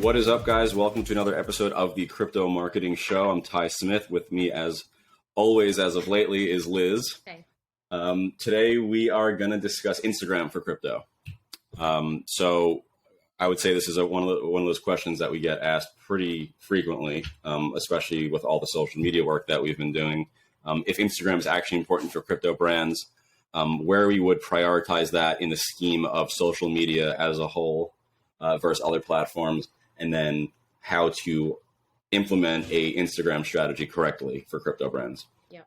What is up, guys? Welcome to another episode of the Crypto Marketing Show. I'm Ty Smith. With me, as always, as of lately, is Liz. Okay. Today, we are going to discuss Instagram for crypto. So I would say this is one of those questions that we get asked pretty frequently, especially with all the social media work that we've been doing. If Instagram is actually important for crypto brands, where we would prioritize that in the scheme of social media as a whole versus other platforms, and then how to implement a Instagram strategy correctly for crypto brands. Yeah.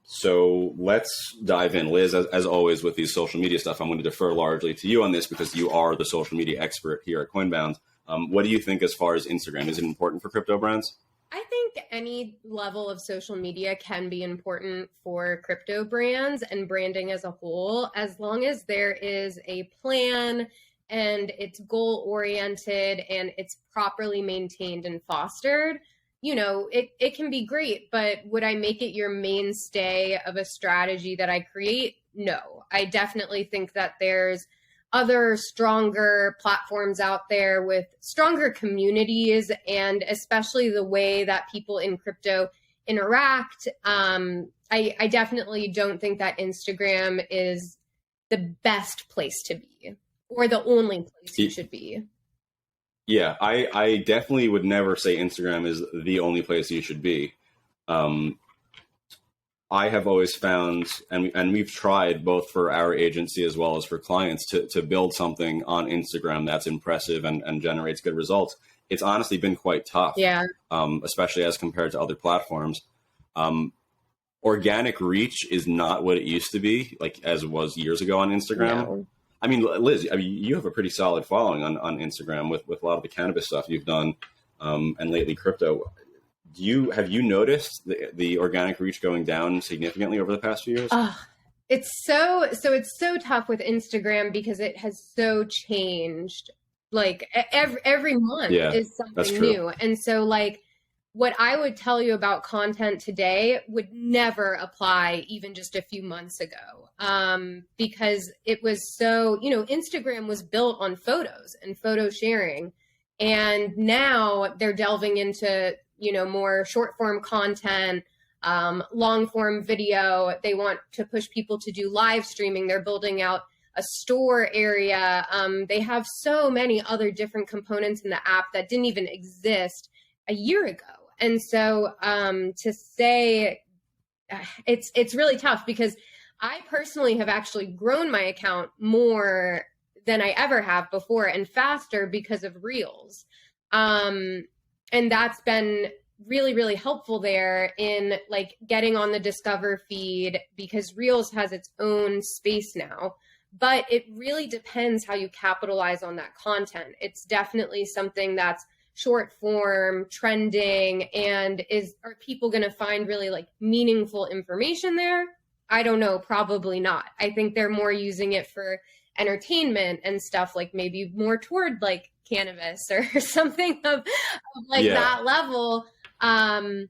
So let's dive in. Liz, as always with these social media stuff, I'm going to defer largely to you on this because you are the social media expert here at Coinbound. What do you think as far as Instagram? Is it important for crypto brands? I think any level of social media can be important for crypto brands and branding as a whole, as long as there is a plan and it's goal oriented and it's properly maintained and fostered. You know, it can be great, but would I make it your mainstay of a strategy that I create? No, I definitely think that there's other stronger platforms out there with stronger communities, and especially the way that people in crypto interact. I definitely don't think that Instagram is the best place to be or the only place you should be. Yeah, I definitely would never say Instagram is the only place you should be. I have always found, and we've tried both for our agency as well as for clients to build something on Instagram that's impressive and generates good results. It's honestly been quite tough, especially as compared to other platforms. Organic reach is not what it used to be, like as it was years ago on Instagram. No. I mean, Liz, you have a pretty solid following on Instagram with a lot of the cannabis stuff you've done, and lately crypto. Have you noticed the organic reach going down significantly over the past few years? It's so tough with Instagram because it has so changed. Like every month is something new. And so like what I would tell you about content today would never apply even just a few months ago, because it was so, Instagram was built on photos and photo sharing. And now they're delving into, more short form content, long form video. They want to push people to do live streaming. They're building out a store area. They have so many other different components in the app that didn't even exist a year ago. And so to say it's really tough because I personally have actually grown my account more than I ever have before and faster because of Reels. And that's been really, really helpful there in like getting on the Discover feed because Reels has its own space now. But it really depends how you capitalize on that content. It's definitely something that's short form, trending, and are people going to find really like meaningful information there? I don't know, probably not. I think they're more using it for entertainment and stuff, like maybe more toward like cannabis or something of that level. But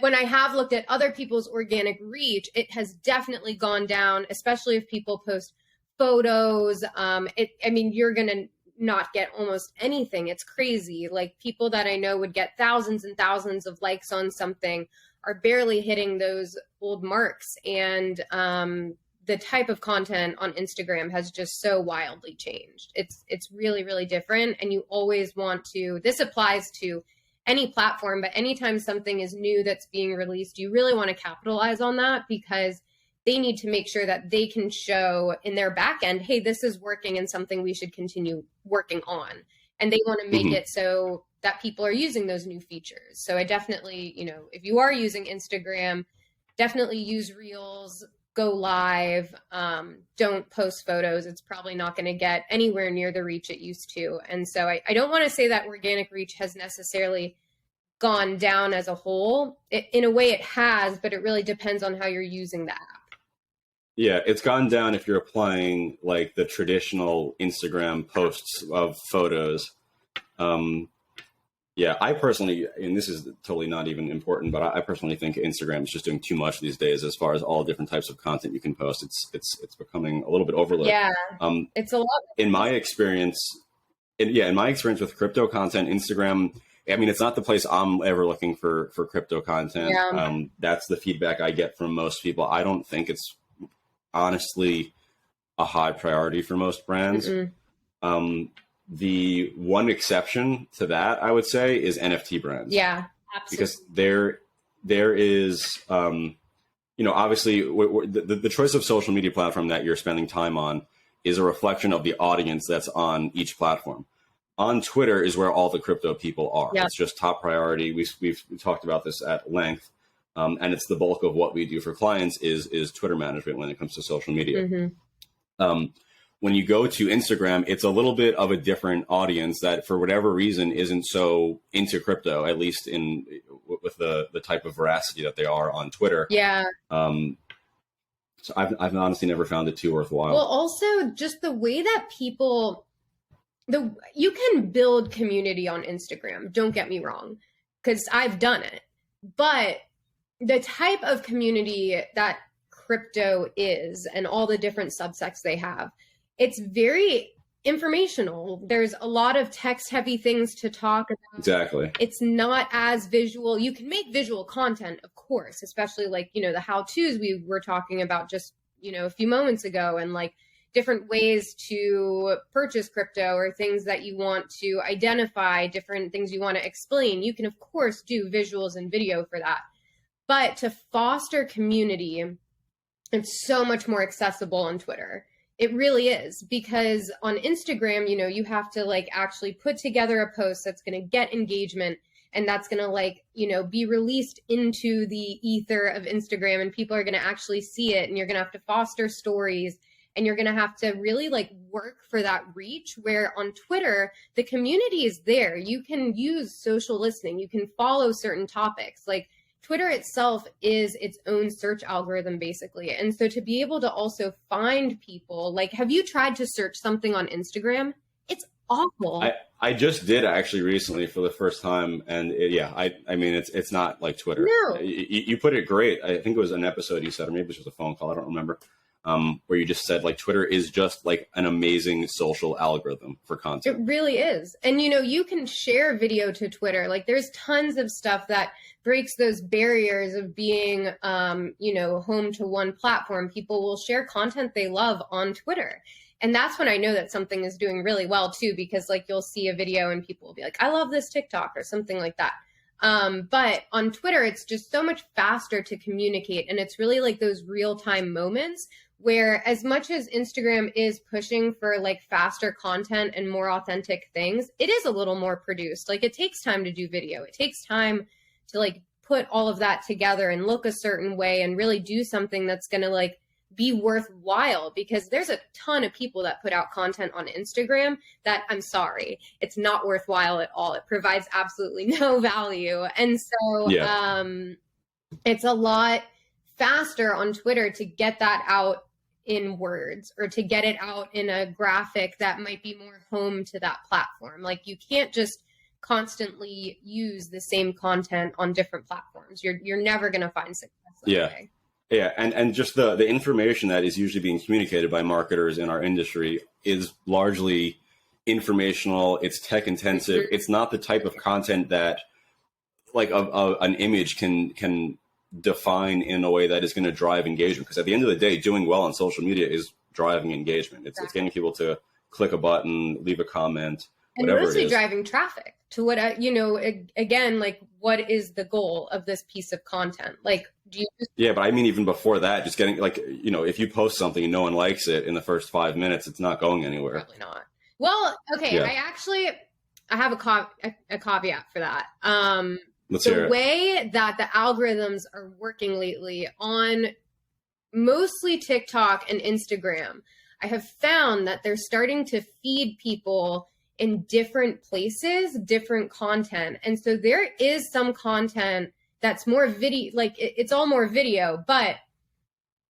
when I have looked at other people's organic reach, it has definitely gone down, especially if people post photos. You're going to not get almost anything. It's crazy. Like people that I know would get thousands and thousands of likes on something are barely hitting those old marks. And the type of content on Instagram has just so wildly changed. It's really, really different. And you always want to, this applies to any platform, but anytime something is new that's being released, you really want to capitalize on that because they need to make sure that they can show in their back end, hey, this is working and something we should continue working on. And they want to make it so that people are using those new features. So I definitely, if you are using Instagram, definitely use Reels, go live, don't post photos. It's probably not going to get anywhere near the reach it used to. And so I don't want to say that organic reach has necessarily gone down as a whole. In a way it has, but it really depends on how you're using the app. Yeah, it's gone down if you're applying like the traditional Instagram posts of photos. Yeah, I personally, and this is totally not even important, but I personally think Instagram is just doing too much these days as far as all different types of content you can post. It's becoming a little bit overloaded. Yeah, it's a lot. In my experience, in my experience with crypto content, Instagram, I mean, it's not the place I'm ever looking for crypto content. Yeah. That's the feedback I get from most people. I don't think it's honestly a high priority for most brands. The one exception to that, I would say, is NFT brands. Yeah, absolutely. Because there is, obviously the choice of social media platform that you're spending time on is a reflection of the audience that's on each platform. On Twitter is where all the crypto people are. Yep. It's just top priority. We've talked about this at length. And it's the bulk of what we do for clients is Twitter management when it comes to social media. When you go to Instagram, it's a little bit of a different audience that, for whatever reason, isn't so into crypto, at least with the type of veracity that they are on Twitter. Yeah. So I've honestly never found it too worthwhile. Well, also just the way that you can build community on Instagram. Don't get me wrong, because I've done it. But the type of community that crypto is and all the different subsects they have, it's very informational. There's a lot of text heavy things to talk about. Exactly. It's not as visual. You can make visual content, of course, especially like, the how-tos we were talking about just, a few moments ago, and like different ways to purchase crypto or things that you want to identify, different things you want to explain. You can, of course, do visuals and video for that. But to foster community, it's so much more accessible on Twitter. It really is, because on Instagram, you have to like actually put together a post that's going to get engagement, and that's going to be released into the ether of Instagram, and people are going to actually see it, and you're going to have to foster stories, and you're going to have to really like work for that reach, where on Twitter, the community is there. You can use social listening. You can follow certain topics. Like Twitter itself is its own search algorithm, basically. And so to be able to also find people, like, have you tried to search something on Instagram? It's awful. I just did actually recently for the first time. And I mean, it's not like Twitter. No. You put it great. I think it was an episode you said, or maybe it was just a phone call. I don't remember. Where you just said like Twitter is just like an amazing social algorithm for content. It really is. And, you can share video to Twitter. Like there's tons of stuff that breaks those barriers of being, home to one platform. People will share content they love on Twitter. And that's when I know that something is doing really well too, because like you'll see a video and people will be like, I love this TikTok or something like that. But on Twitter, it's just so much faster to communicate. And it's really like those real-time moments where, as much as Instagram is pushing for like faster content and more authentic things, it is a little more produced. Like it takes time to do video. It takes time to like put all of that together and look a certain way and really do something that's going to like be worthwhile, because there's a ton of people that put out content on Instagram that, I'm sorry, it's not worthwhile at all. It provides absolutely no value. And so it's a lot faster on Twitter to get that out in words, or to get it out in a graphic that might be more home to that platform. Like you can't just constantly use the same content on different platforms. You're never going to find success that way. Yeah, and just the information that is usually being communicated by marketers in our industry is largely informational. It's tech intensive. It's not the type of content that like an image can define in a way that is going to drive engagement. Because at the end of the day, doing well on social media is driving engagement. It's getting people to click a button, leave a comment, and mostly driving traffic to what, again, like what is the goal of this piece of content? Like, but I mean, even before that, just getting like, if you post something and no one likes it in the first 5 minutes, it's not going anywhere. Probably not. Well, okay. Yeah. I have a caveat for that. The way that the algorithms are working lately on mostly TikTok and Instagram, I have found that they're starting to feed people in different places, different content. And so there is some content that's more video, like it's all more video, but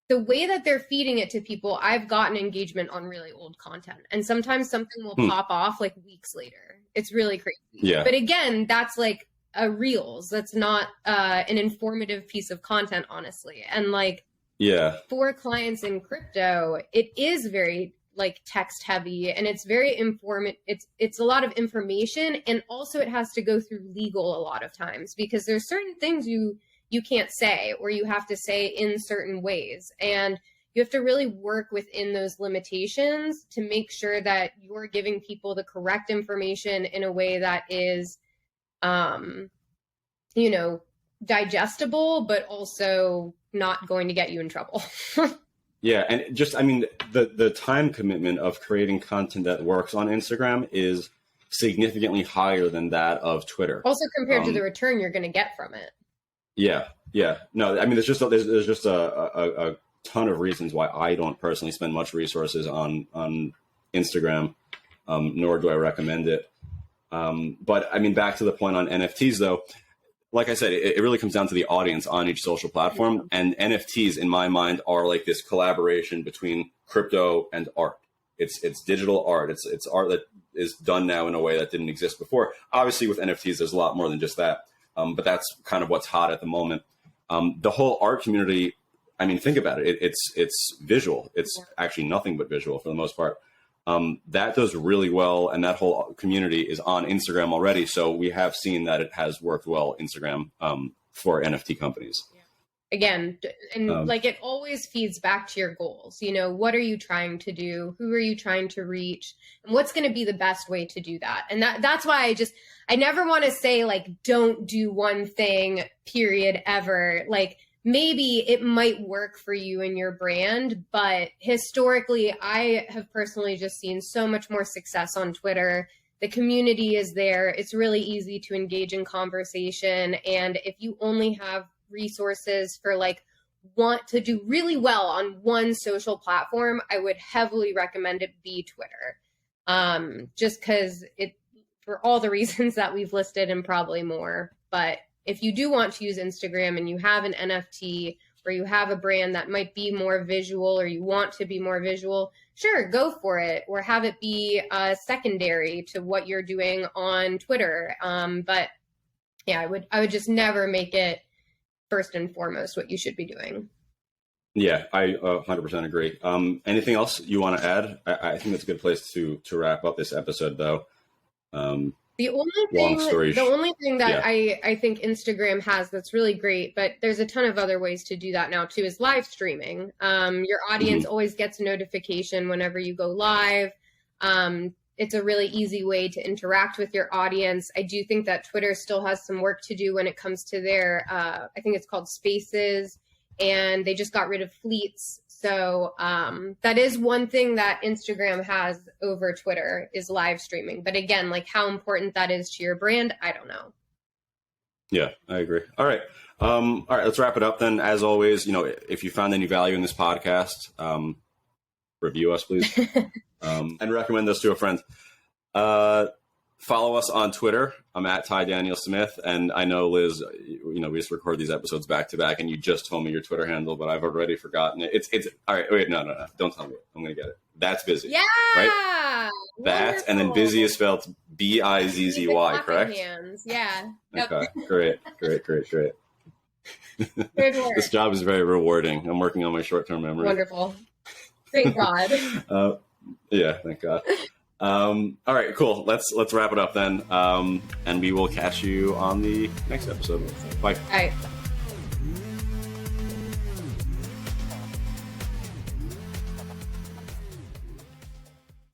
the way that they're feeding it to people, I've gotten engagement on really old content. And sometimes something will pop off like weeks later. It's really crazy. Yeah. But again, that's like a Reels. That's not an informative piece of content, honestly. And like, for clients in crypto, it is very like text heavy, and it's very it's a lot of information, and also it has to go through legal a lot of times, because there's certain things you can't say, or you have to say in certain ways, and you have to really work within those limitations to make sure that you're giving people the correct information in a way that is digestible, but also not going to get you in trouble. Yeah. And just, I mean, the time commitment of creating content that works on Instagram is significantly higher than that of Twitter. Also compared to the return you're going to get from it. Yeah. Yeah. No, I mean, there's just a ton of reasons why I don't personally spend much resources on Instagram, nor do I recommend it. But I mean, back to the point on NFTs though, like I said, it really comes down to the audience on each social platform. And NFTs, in my mind, are like this collaboration between crypto and art. It's digital art. It's art that is done now in a way that didn't exist before. Obviously, with NFTs, there's a lot more than just that. But that's kind of what's hot at the moment. The whole art community, I mean, think about it. It's visual. It's actually nothing but visual for the most part. That does really well, and that whole community is on Instagram already. So we have seen that it has worked well, Instagram, for NFT companies. Again, and like it always feeds back to your goals. You know, what are you trying to do? Who are you trying to reach? And what's going to be the best way to do that? And that's why I never want to say like, don't do one thing, period, ever. Like, maybe it might work for you and your brand, but historically, I have personally just seen so much more success on Twitter. The community is there. It's really easy to engage in conversation. And if you only have resources for like want to do really well on one social platform, I would heavily recommend it be Twitter. Just because for all the reasons that we've listed and probably more. But if you do want to use Instagram and you have an NFT or you have a brand that might be more visual, or you want to be more visual, sure, go for it, or have it be secondary to what you're doing on Twitter. But yeah, I would just never make it first and foremost what you should be doing. Yeah, I 100% agree. Anything else you want to add? I think that's a good place to wrap up this episode, though. The only thing that I think Instagram has that's really great, but there's a ton of other ways to do that now too, is live streaming. Your audience always gets a notification whenever you go live. It's a really easy way to interact with your audience. I do think that Twitter still has some work to do when it comes to their, I think it's called Spaces, and they just got rid of fleets. So that is one thing that Instagram has over Twitter, is live streaming. But again, like how important that is to your brand, I don't know. Yeah, I agree. All right. Let's wrap it up then. As always, if you found any value in this podcast, review us, please. And recommend us to a friend. Follow us on Twitter. I'm at Ty Daniel Smith, and I know, Liz, we just record these episodes back to back, and you just told me your Twitter handle, but I've already forgotten it. It's all right. Wait, no, don't tell me. I'm gonna get it. That's Busy. Yeah. Right. That, and then Busy is spelled Bizzy, correct? Hands. Yeah. Okay. Great. Good work. This job is very rewarding. I'm working on my short-term memory. Wonderful. Thank God. Yeah. Thank God. All right, cool. Let's wrap it up then. And we will catch you on the next episode. Bye. All right.